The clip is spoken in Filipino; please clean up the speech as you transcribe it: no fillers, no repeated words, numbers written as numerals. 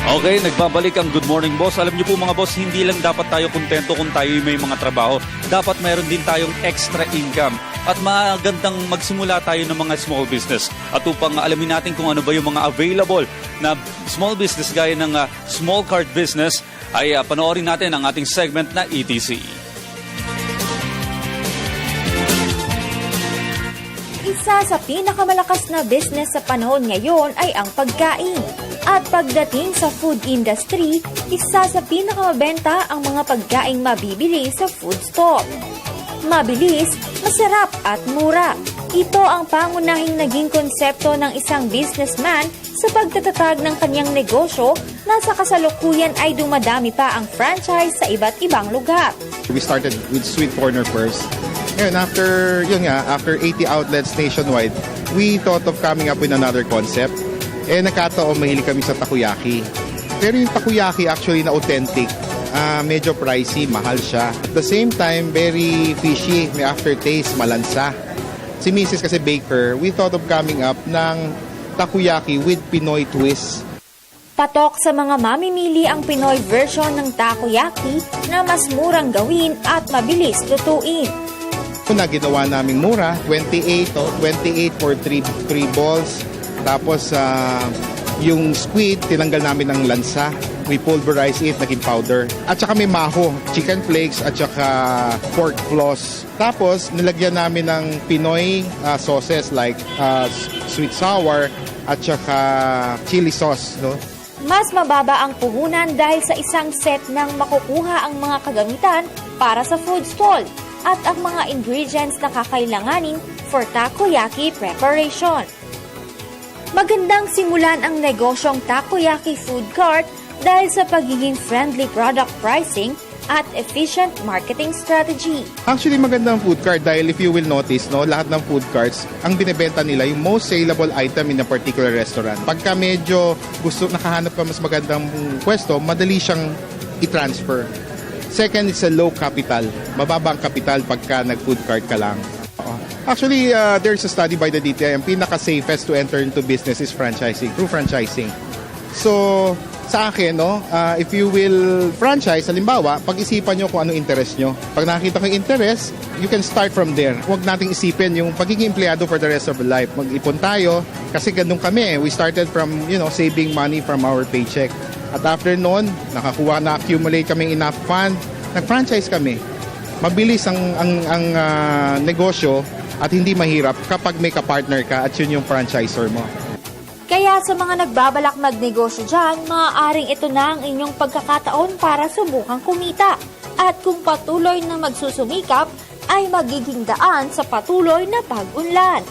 Okay, nagbabalik ang Good Morning Boss. Alam niyo po mga boss, hindi lang dapat tayo kontento kung tayo may mga trabaho. Dapat mayroon din tayong extra income. At magandang magsimula tayo ng mga small business. At upang alamin natin kung ano ba yung mga available na small business gaya ng small cart business, ay panoorin natin ang ating segment na ETC. Isa sa pinakamalakas na business sa panahon ngayon ay ang pagkain. At pagdating sa food industry, isa sa pinakamabenta ang mga pagkaing mabibili sa food stall. Mabilis, masarap at mura. Ito ang pangunahing naging konsepto ng isang businessman sa pagtatatag ng kanyang negosyo na sa kasalukuyan ay dumadami pa ang franchise sa iba't ibang lugar. We started with Sweet Corner first. And after 80 outlets nationwide, we thought of coming up with another concept. Nagkataon mahilig kami sa takoyaki. Pero yung takoyaki actually na authentic, medyo pricey, mahal siya. At the same time, very fishy, may aftertaste, malansa. Si Mrs. kasi baker, we thought of coming up ng takoyaki with Pinoy twist. Patok sa mga mamimili ang Pinoy version ng takoyaki na mas murang gawin at mabilis lutuin. Na ginawa naming mura, 28 for 3 balls. Tapos yung squid, tinanggal namin ng lansa. We pulverize it, naging powder. At saka may maho, chicken flakes at saka pork floss. Tapos nilagyan namin ng Pinoy sauces like sweet sour at saka chili sauce. No? Mas mababa ang puhunan dahil sa isang set ng makukuha ang mga kagamitan para sa food stall at ang mga ingredients na kakailanganin for takoyaki preparation. Magandang simulan ang negosyong takoyaki food cart dahil sa pagiging friendly product pricing at efficient marketing strategy. Actually, magandang food cart dahil if you will notice, no, lahat ng food carts, ang binibenta nila yung most saleable item in a particular restaurant. Pagka medyo nakahanap ka mas magandang pwesto, madali siyang i-transfer. Second, it's a low capital. Mababa ang capital pagka nag-food cart ka lang. Actually, there's a study by the DTI, ang pinaka-safest to enter into business is franchising, through franchising. So, sa akin, no, if you will franchise, halimbawa, pag-isipan nyo kung ano interest nyo. Pag nakita ko yung interest, you can start from there. Huwag nating isipin yung pagiging empleyado for the rest of the life. Mag-ipon tayo, kasi ganun kami. We started from, saving money from our paycheck. At after noon, na-accumulate kaming enough fund, nag-franchise kami. Mabilis ang negosyo at hindi mahirap kapag may kapartner ka at yun yung franchisor mo. Kaya sa mga nagbabalak magnegosyo dyan, maaaring ito na ang inyong pagkakataon para subukang kumita. At kung patuloy na magsusumikap, ay magiging daan sa patuloy na pag-unlad.